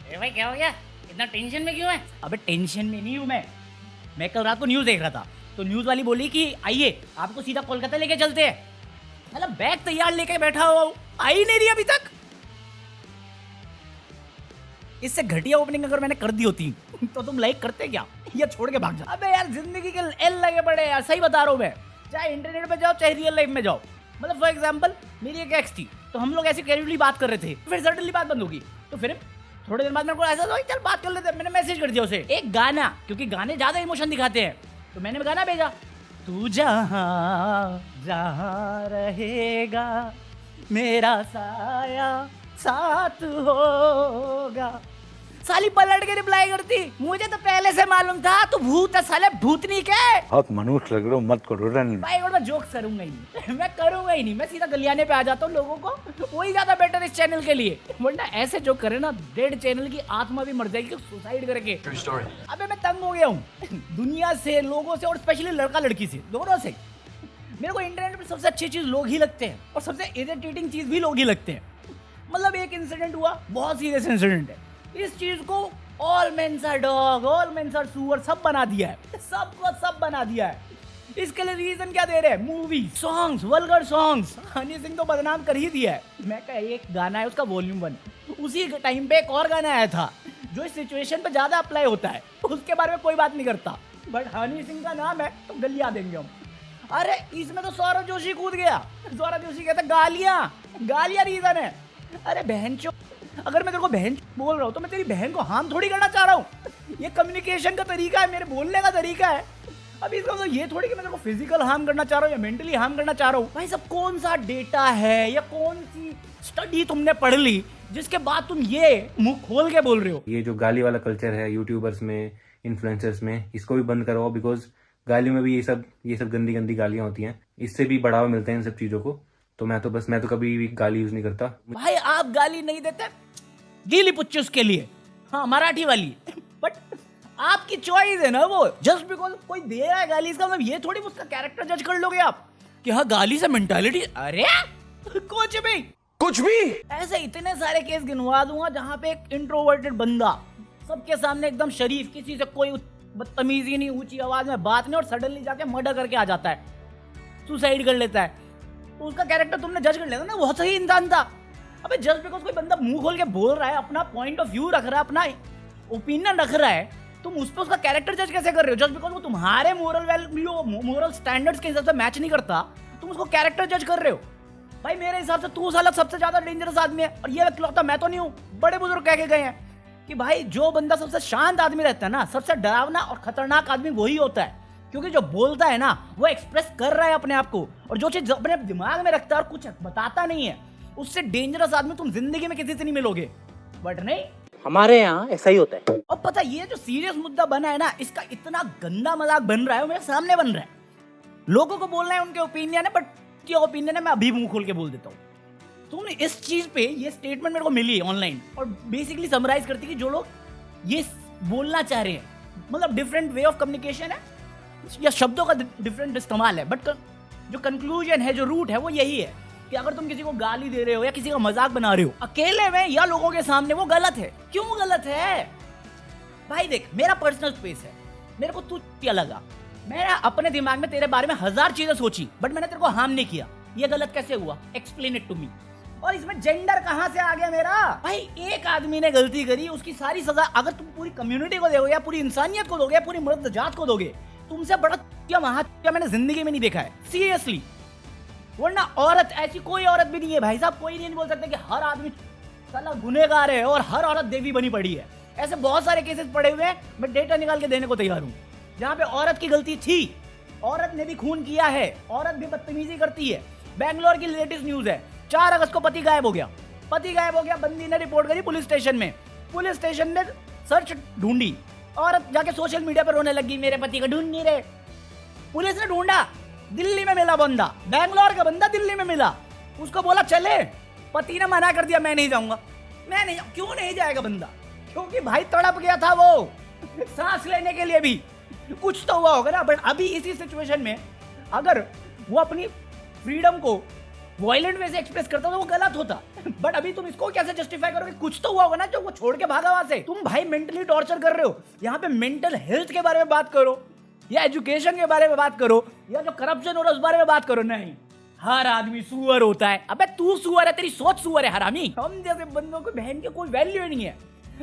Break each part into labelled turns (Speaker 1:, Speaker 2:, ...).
Speaker 1: ए भाई क्या हो गया? इतना टेंशन में क्यों है? अबे टेंशन में नहीं हूँ मैं कल रात को न्यूज़ देख रहा था तो न्यूज़ वाली बोली कि आइए आपको सीधा कोलकाता लेके चलते हैं। मतलब बैग तैयार लेके बैठा हुआ हूँ, आ ही नहीं रही अभी तक। इससे घटिया ओपनिंग अगर मैंने कर दी होती तो तुम लाइक करते क्या या छोड़ के भाग जाओ? अबे यार जिंदगी के एल लगे पड़े यार, सही बता रहा हूँ मैं। चाहे इंटरनेट पे जाओ चाहे रियल लाइफ में जाओ। मतलब फॉर एग्जांपल मेरी एक एक्स थी तो हम लोग ऐसे कैजुअली बात कर रहे थे, फिर सडनली बात बंद होगी तो फिर थोड़ी देर बाद मेरे को ऐसा था चल बात कर लेते हैं। मैंने मैसेज कर दिया उसे एक गाना, क्योंकि गाने ज्यादा इमोशन दिखाते हैं, तो मैंने गाना भेजा, तू जहाँ जहाँ रहेगा मेरा साया साथ होगा। साली पलट के रिप्लाई करती, मुझे तो पहले से मालूम था तू भूत है साले, भूतनी के।
Speaker 2: बहुत मनुष्य लग रहे हो, मत करो रन।
Speaker 1: भाई और मैं जोक करूंगा ही नहीं मैं करूंगा ही नहीं, मैं सीधा गलियाने पे आ जाता हूँ लोगों को, वही ज्यादा बेटर इस चैनल के लिए। वरना ऐसे जोक करे ना डेड चैनल की आत्मा भी मर जाएगी सुसाइड करके। अबे मैं तंग हो गया हूँ दुनिया से, लोगों से, और स्पेशली लड़का लड़की से, दोनों से। मेरे को इंटरनेट पे सबसे अच्छी चीज लोग ही लगते हैं और सबसे इरिटेटिंग चीज भी लोग ही लगते हैं। मतलब एक इंसिडेंट हुआ, बहुत सीरियस इंसिडेंट है, इस चीज को all mens are dog, all mens are सुअर सब बना दिया है, सबको सब बना दिया है। इसके लिए रीजन क्या दे रहे हैं? Movie, songs, vulgar songs. Honey Singh तो बदनाम कर ही दिया है। मैं कह एक गाना है उसका वॉल्यूम 1, उसी टाइम पे एक और गाना आया था जो इस सिचुएशन पे ज्यादा अप्लाई होता है, उसके बारे में कोई बात नहीं करता, बट हनी सिंह का नाम है तो गलिया देंगे हम। अरे इसमें तो सौरभ जोशी कूद गया। सौरभ जोशी कहता गालियां गालियां रीजन है। अरे बहन चो, अगर मैं तेरे को बहन बोल रहा हूँ तो मैं तेरी बहन को हार्म थोड़ी करना चाह रहा हूँ। ये कम्युनिकेशन का तरीका है, मेरे बोलने का तरीका है। अभी इसका मतलब ये थोड़ी कि मैं तेरे को फिजिकल हार्म करना चाह रहा हूँ या मेंटली हार्म करना चाह रहा हूँ। भाई सब कौन सा डेटा है या कौन सी स्टडी तुमने पढ़ ली जिसके बाद तुम ये मुंह खोल के बोल रहे हो?
Speaker 3: ये जो गाली वाला कल्चर है यूट्यूबर्स में, इन्फ्लुएंसर्स में, इसको भी बंद करवाओ। बिकॉज गाली में भी ये सब गंदी गंदी गालियां होती हैं, इससे भी बढ़ावा मिलता है इन सब चीजों को। तो मैं तो कभी भी गाली यूज नहीं करता।
Speaker 1: भाई आप गाली नहीं देते, गीली पुच्ची उसके लिए, हाँ मराठी वाली, बट आपकी चॉइस है ना वो। जस्ट बिकॉज कोई दे रहा है गाली, इसका मतलब ये थोड़ी उसका कैरेक्टर जज कर लोगे आप कि हाँ गाली से मेंटालिटी। अरे कुछ भी ऐसे इतने सारे केस गिनवा दूंगा जहां पे एक इंट्रोवर्टेड बंदा सबके सामने एकदम शरीफ, किसी से कोई बदतमीजी नहीं, ऊंची आवाज में बात नहीं, और सडनली जाके मर्डर करके आ जाता है, सुसाइड कर लेता है, तो उसका कैरेक्टर तुमने जज कर लेगा ना बहुत सही इंसान था। अबे जस्ट बिकॉज कोई बंदा मुंह खोल के बोल रहा है, अपना पॉइंट ऑफ व्यू रख रहा है, अपना ओपिनियन रख रहा है, तुम उस पर उसका कैरेक्टर जज कैसे कर रहे हो? जस्ट बिकॉज वो तुम्हारे मोरल वैल्यू, मोरल स्टैंडर्ड्स के हिसाब से मैच नहीं करता, तुम उसको कैरेक्टर जज कर रहे हो। भाई मेरे हिसाब से तू साला सबसे ज्यादा डेंजरस आदमी है, और ये इकलौता मैं तो नहीं हूँ, बड़े बुजुर्ग कह के गए हैं कि भाई जो बंदा सबसे शांत आदमी रहता है ना, सबसे डरावना और खतरनाक आदमी वही होता है, क्योंकि जो बोलता है ना वो एक्सप्रेस कर रहा है अपने आप को, और जो चीज अपने दिमाग में रखता है और कुछ बताता नहीं है, उससे डेंजरस आदमी तुम जिंदगी में किसी से नहीं मिलोगे। बट नहीं,
Speaker 4: हमारे यहाँ ऐसा ही होता है।
Speaker 1: अब पता ये जो सीरियस मुद्दा बना है ना, इसका इतना गंदा मजाक बन रहा है, मेरे सामने बन रहा है। लोगों को बोलना है उनके ओपिनियन है, बट क्या ओपिनियन है मैं अभी मुंह खोल के बोल देता हूँ। तुमने इस चीज पे ये स्टेटमेंट मेरे को मिली ऑनलाइन, और बेसिकली समराइज करती कि जो लोग ये बोलना चाह रहे हैं, मतलब डिफरेंट वे ऑफ कम्युनिकेशन है या शब्दों का डिफरेंट इस्तेमाल है, बट जो कंक्लूजन है, जो रूट है वो यही है कि अगर तुम किसी को गाली दे रहे हो या किसी का मजाक बना रहे हो अकेले में या लोगों के सामने, वो गलत है। क्यों गलत है? भाई देख, मेरा पर्सनल स्पेस है, मेरे को तू क्या लगा, मैंने अपने दिमाग में तेरे बारे में 1000 चीजें सोची, बट मैंने तेरे को हार्म नहीं किया। ये गलत कैसे हुआ? Explain it to me. और इसमें जेंडर कहां से आ गया मेरा? भाई एक आदमी ने गलती करी, उसकी सारी सजा अगर तुम पूरी कम्युनिटी को दोगे या पूरी इंसानियत को दोगे, पूरी मर्द जात को दोगे, तुमसे बड़ा क्या महात्या मैंने जिंदगी में नहीं देखा है, सीरियसली। वरना औरत, ऐसी कोई औरत भी नहीं है भाई साहब, कोई नहीं बोल सकते कि हर आदमी साला गुनहगार है और हर औरत देवी बनी पड़ी है। ऐसे बहुत सारे केसेस पड़े हुए हैं, मैं डेटा निकाल के देने को तैयार हूं, जहां पे औरत की गलती थी, औरत ने भी खून किया है, औरत भी बदतमीजी करती है। बैंगलोर की लेटेस्ट न्यूज है, 4 अगस्त को पति गायब हो गया, बंदी ने रिपोर्ट करी पुलिस स्टेशन में, पुलिस स्टेशन ने सर्च ढूंढी, औरत जाके सोशल मीडिया पर रोने लगी, मेरे पति को ढूंढ नहीं रहे। पुलिस ने ढूंढा, दिल्ली में मिला बंदा, बैंगलोर का बंदा दिल्ली में मिला, उसको बोला चले, पति ने मना कर दिया, मैं नहीं जाऊंगा। क्यों नहीं जाएगा बंदा? क्योंकि भाई तड़प गया था वो, सांस लेने के लिए भी कुछ तो हुआ होगा ना। बट अभी इसी सिचुएशन में अगर वो अपनी फ्रीडम को वायलेंट वे से एक्सप्रेस करता तो वो गलत होता। बट अभी तुम इसको कैसे जस्टिफाई करोगे? कुछ तो हुआ होगा ना जो वो छोड़ के भागा वहां से। तुम भाई मेंटली टॉर्चर कर रहे हो। यहाँ पे मेंटल हेल्थ के बारे में बात करो या एजुकेशन के बारे में बात करो या जो करप्शन हो रहा है उस बारे में बात करो। नहीं, हर आदमी सुअर होता है। अबे तू सुअर है, तेरी सोच सुअर है हरामी। हम जैसे बंदों को बहन के कोई वैल्यू ही नहीं है।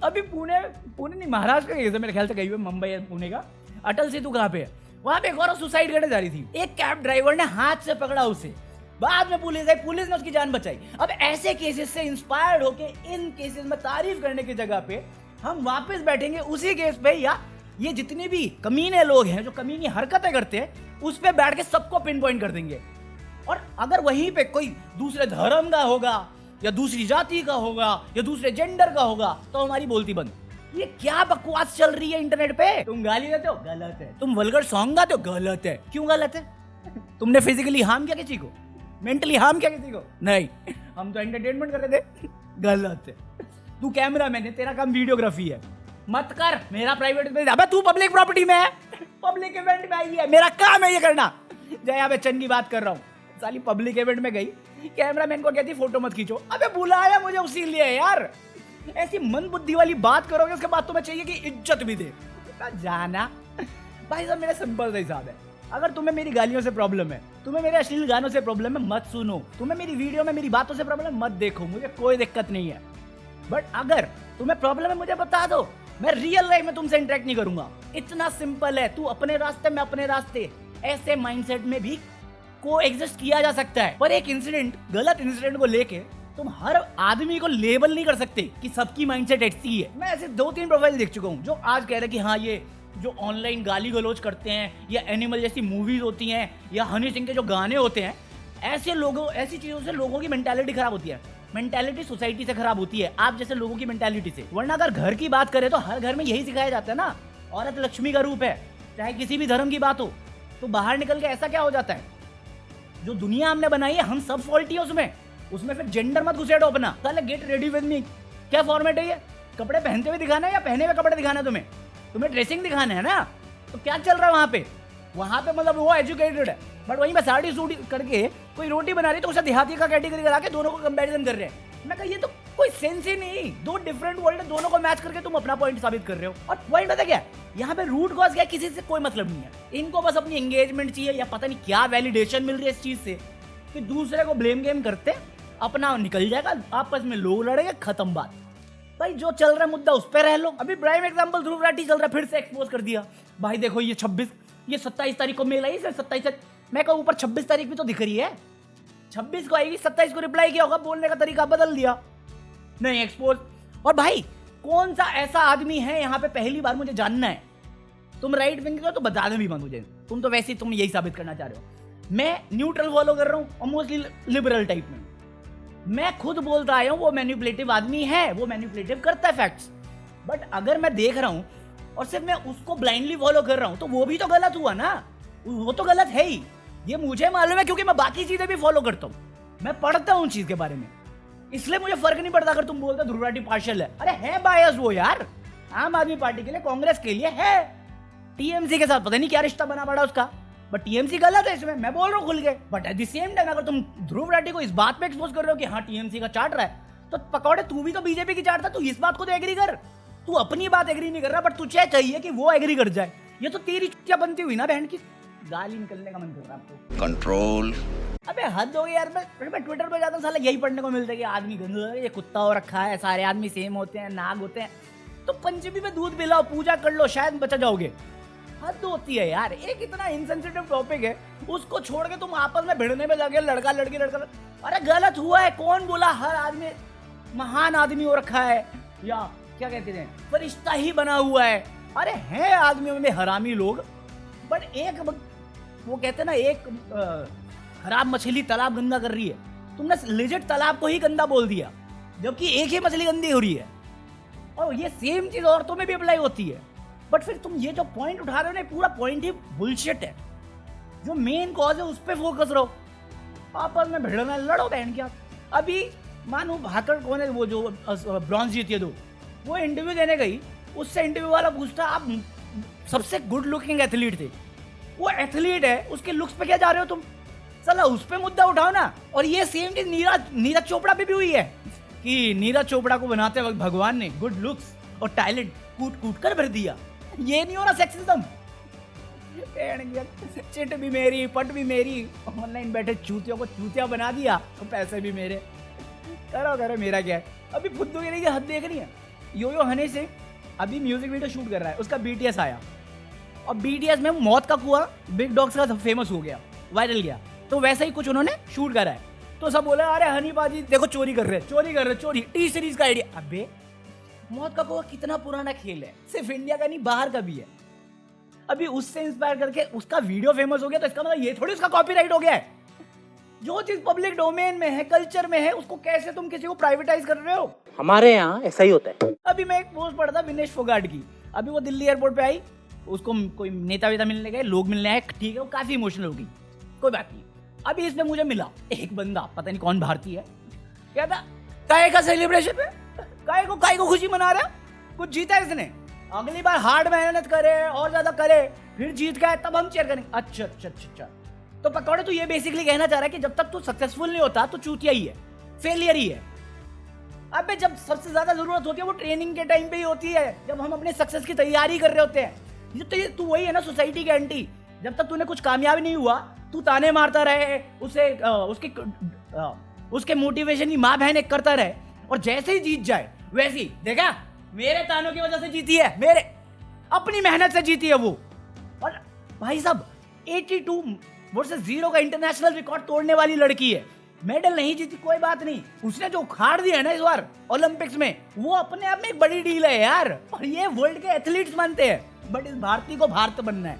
Speaker 1: अभी पुणे नहीं, महाराष्ट्र का मेरे ख्याल से कहीं हुए, मुंबई या पुणे का अटल सेतु कहाँ पे है, वहां पे एक और सुसाइड करने जा रही थी। एक कैब ड्राइवर ने हाथ से पकड़ा उसे, बाद में पुलिस आई, पुलिस ने उसकी जान बचाई। अब ऐसे केसेस से इंस्पायर्ड होके इन केसेस में तारीफ करने की जगह पे हम वापस बैठेंगे उसी केस पे, या ये जितने भी कमीने लोग हैं जो कमीनी हरकतें करते हैं उस पे बैठ के सबको पिन पॉइंट कर देंगे। और अगर वहीं पे कोई दूसरे धर्म का होगा या दूसरी जाति का होगा या दूसरे जेंडर का होगा तो हमारी बोलती बंद। ये क्या बकवास चल रही है इंटरनेट पे? तुम गाली देते हो, गलत है। तुम वल्गर सॉन्ग गाते हो, गलत है। क्यों गलत है? तुमने फिजिकली हार्म किया किसी को? मेंटली हार्म किया किसी को? नहीं, हम तो एंटरटेनमेंट कर रहे थे। गलत है। तू कैमरा मैन है, तेरा काम वीडियोग्राफी है, मत कर। मेरा प्राइवेट में, अबे तू पब्लिक प्रॉपर्टी में है, पब्लिक इवेंट में आई है, मेरा काम है ये करना। जया बच्चन की बात कर रहा हूँ, साली पब्लिक इवेंट में गई, कैमरामैन को कहती फोटो मत खींचो। अबे बुलाया मुझे उसी लिए यार। ऐसी मन बुद्धि वाली बात करोगे उसके बाद तुम्हें चाहिए कि इज्जत भी दे। जाना भाई साहब, मेरा सिंपल सा हिसाब है। अगर तुम्हें मेरी गालियों से प्रॉब्लम है, तुम्हें मेरे अश्लील गानों से प्रॉब्लम है, मत सुनो। तुम्हें मेरी वीडियो में मेरी बातों से प्रॉब्लम है, मत देखो, मुझे कोई दिक्कत नहीं है। बट अगर तुम्हें प्रॉब्लम है मुझे बता दो, मैं रियल लाइफ में तुमसे इंटरेक्ट नहीं करूंगा। इतना सिंपल है। तू अपने रास्ते में अपने रास्ते, ऐसे माइंडसेट में भी को एग्जिस्ट किया जा सकता है। पर एक इंसिडेंट, गलत इंसिडेंट को लेके तुम हर आदमी को लेबल नहीं कर सकते कि सबकी माइंडसेट ऐसी है। मैं ऐसे 2-3 प्रोफाइल देख चुका हूँ जो आज कह रहे हैं कि हाँ ये जो ऑनलाइन गाली गलौज करते हैं या एनिमल जैसी मूवीज होती हैं या हनी सिंह के जो गाने होते हैं, ऐसे लोगों, ऐसी चीजों से लोगों की मेंटालिटी खराब होती है। मेंटालिटी सोसाइटी से खराब होती है, आप जैसे लोगों की मेंटालिटी से। वरना अगर घर की बात करें तो हर घर में यही सिखाया जाता है ना, औरत लक्ष्मी का रूप है। चाहे किसी भी धर्म की बात हो, तो बाहर निकल के ऐसा क्या हो जाता है, जो दुनिया हमने बनाई है हम सब फॉल्टी है उसमें फिर जेंडर मत घुसेड़ो अपना। साले गेट रेडी विद मी, क्या फॉर्मेट है ये? कपड़े पहनते हुए दिखाना है या पहने हुए कपड़े दिखाना है? तुम्हें ड्रेसिंग दिखाना है ना। तो क्या चल रहा है वहाँ पे मतलब वो एजुकेटेड है, बट वहीं पे साड़ी सूट करके कोई रोटी बना रही है तो उसे देहाती का कैटेगरी करा के दोनों को कंपैरिजन कर रहे हैं। मैं कहा ये तो कोई सेंस ही नहीं। दो डिफरेंट वर्ल्ड है, दोनों को मैच करके तुम अपना पॉइंट साबित कर रहे हो। और पॉइंट पता क्या, यहाँ पे रूट कॉज क्या, किसी से कोई मतलब नहीं है। इनको बस अपनी एंगेजमेंट चाहिए या पता नहीं क्या वैलिडेशन मिल रही है इस चीज से कि दूसरे को ब्लेम गेम करते अपना निकल जाएगा, आपस में लोग लड़ेंगे, खत्म बात। भाई जो चल रहा है मुद्दा उस पर रह लो। अभी प्राइम एग्जांपल ध्रुव राठी चल रहा है, फिर से एक्सपोज कर दिया। भाई देखो ये 27 तारीख को मेल आई, सिर्फ 27, मैं कहूँ ऊपर 26 तारीख भी तो दिख रही है। 26 को आएगी, 27 को रिप्लाई किया होगा, बोलने का तरीका बदल दिया, नहीं एक्सपोज। और भाई कौन सा ऐसा आदमी है यहाँ पे, पहली बार मुझे जानना है। तुम राइट विंग हो तो बता दो भी मत मुझे, तुम तो वैसे ही तुम यही साबित करना चाह रहे हो। मैं न्यूट्रल फॉलो कर रहा हूँ और मोस्टली लिबरल टाइप में। मैं खुद बोलता आया हूँ वो मैनिपुलेटिव आदमी है, वो मैनिपुलेटिव करता है फैक्ट्स। बट अगर मैं देख रहा हूँ और सिर्फ मैं उसको ब्लाइंडली फॉलो कर रहा हूँ तो वो भी तो गलत हुआ ना, वो तो गलत है ही। ये मुझे मालूम है क्योंकि मैं बाकी चीजें भी फॉलो करता हूँ, मैं पढ़ता हूँ चीज के बारे में, इसलिए मुझे फर्क नहीं पड़ता अगर तुम बोलते ध्रुव राठी पार्शियल है। अरे है बायस वो यार, आम आदमी पार्टी के लिए, कांग्रेस के लिए है, टीएमसी के साथ पता नहीं क्या रिश्ता बना पड़ा उसका, बट टीएमसी गलत है इसमें, मैं बोल रहा हूँ खुल के। But at the same time अगर तुम ध्रुव राठी को इस बात पे एक्सपोज कर रहे हो कि हाँ टीएमसी का चाट रहा है, तो पकौड़े तू भी तो बीजेपी की चाट था, तू इस बात को तो एग्री कर। तू अपनी बात एग्री नहीं कर रहा, बट तुझे चाहिए कि वो एग्री कर जाए। ये तो तेरी चुतिया बनती हुई ना बहन की। गाली निकलने का मन कर रहा है आपको।
Speaker 5: कंट्रोल।
Speaker 1: अबे हद हो गई यार। मैं ट्विटर पे जाता हूँ, साला यही पढ़ने को मिलता है कि आदमी गंदा है, ये कुत्ता हो रखा है, सारे आदमी सेम होते हैं, नाग होते हैं। तो पंचमी में दूध पिलाओ, पूजा कर लो, शायद बचा जाओगे। हद होती है यार। एक इतना इनसेंसिटिव टॉपिक है, उसको छोड़ के तुम आपस में भिड़ने में लगे, लड़का लड़की लड़का। अरे गलत हुआ है, कौन बोला हर आदमी महान आदमी हो रखा है या क्या कहते हैं फरिश्ता ही बना हुआ है? अरे हैं आदमियों में हरामी लोग, बट एक वो कहते हैं ना, एक खराब मछली तालाब गंदा कर रही है, तुमने लेजिट तालाब को ही गंदा बोल दिया, जबकि एक ही मछली गंदी हो रही है। और ये सेम चीज औरतों में भी अप्लाई होती है। बट फिर तुम ये जो पॉइंट उठा रहे हो ना, पूरा पॉइंट ही बुलशिट है। जो मेन कॉज है उस पर फोकस रहो, आपस में भिड़ना लड़ो बहन क्या। अभी मानो भाकर कौन है वो जो ब्रॉन्ज जीती है, वो इंटरव्यू देने गई, उससे इंटरव्यू वाला पूछता आप सबसे गुड लुकिंग एथलीट थे, वो एथलीट है, उसके लुक्स पे क्या जा रहे हो तुम? साला उस पे मुद्दा उठाओ ना। और ये सेम चीज नीरज चोपड़ा पे भी हुई है कि नीरज चोपड़ा को बनाते वक्त भगवान ने गुड लुक्स और टैलेंट कूट कूट कर भर दिया। ये नहीं हो रहा सेक्सिज्म। चिट भी मेरी, पट भी मेरी, ऑनलाइन बैठे चूतियों को चूतिया बना दिया तो पैसे भी मेरे। करो मेरा क्या है। अभी फुद्दू की हद देख रही है। यो हनी सिंह अभी म्यूजिक वीडियो शूट कर रहा है, उसका BTS आया और BTS में मौत का कुआं बिग डॉग्स का फेमस हो गया, वायरल गया। तो वैसे ही कुछ उन्होंने शूट करा है। तो सब बोला अरे हनी बाजी देखो चोरी कर रहे चोरी, T सीरीज का आइडिया। अबे मौत का कुआं कितना पुराना खेल है, सिर्फ इंडिया का नहीं बाहर का भी है। अभी उससे इंस्पायर करके उसका वीडियो फेमस हो गया तो इसका मतलब ये थोड़ी उसका कॉपीराइट हो गया है। जो चीज पब्लिक डोमेन में है, कल्चर में है, उसको कैसे तुम किसी को प्राइवेटाइज कर रहे हो।
Speaker 4: हमारे यहाँ ऐसा ही होता है।
Speaker 1: अभी मैं एक पोस्ट पढ़ा था विनेश फोगाट की। अभी वो दिल्ली एयरपोर्ट पे आई, उसको कोई नेता वेता मिलने गए, लोग मिलने आए, ठीक है, वो काफी इमोशनल हो गई, कोई बात नहीं। अभी इसमें मुझे मिला एक बंदा, पता नहीं कौन भारतीय है, कहता काय का सेलिब्रेशन है, काय को खुशी मना रहा है, कुछ जीता इसने, अगली बार हार्ड मेहनत करे और ज्यादा करे, फिर जीत गए तब हम चेयर करेंगे। अच्छा। तो पकौड़े तू ये बेसिकली कहना चाह रहा है कि जब तक तू सक्सेसफुल नहीं होता तो चूतिया ही है, फेलियर ही है। अबे जब सबसे ज्यादा जरूरत होती है वो ट्रेनिंग के टाइम पे ही होती है, जब हम अपने सक्सेस की तैयारी कर रहे होते हैं। ये तो तू वही है ना सोसाइटी के एंटी। जब तक तूने कुछ कामयाब नहीं हुआ तू ताने मारता रहे, उसके मोटिवेशन की माँ बहन करता रहे, और जैसे ही जीत जाए वैसे ही देखा मेरे तानों की वजह से जीती है, मेरे अपनी मेहनत से जीती है वो। और भाई साहब 82 वर्सेस 0 का इंटरनेशनल रिकॉर्ड तोड़ने वाली लड़की है, मेडल नहीं जीती कोई बात नहीं, उसने जो उखाड़ दिया है ना इस बार ओलंपिक्स में, वो अपने आप में एक बड़ी डील है यार। और ये वर्ल्ड के एथलीट्स मानते हैं, बट इस भारतीय को भारत बनना है।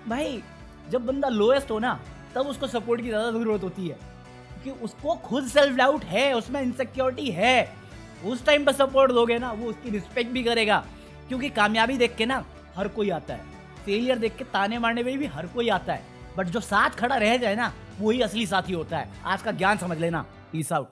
Speaker 1: भाई जब बंदा लोएस्ट हो ना तब उसको सपोर्ट की ज्यादा जरूरत होती है, क्योंकि उसको खुद सेल्फ डाउट है, उसमें इनसिक्योरिटी है। उस टाइम पर सपोर्ट दोगे ना वो उसकी रिस्पेक्ट भी करेगा, क्योंकि कामयाबी देख के ना हर कोई आता है, फेलियर देख के ताने मारने में भी हर कोई आता है, बट जो साथ खड़ा रह जाए ना वही असली साथी होता है। आज का ज्ञान समझ लेना। Peace out.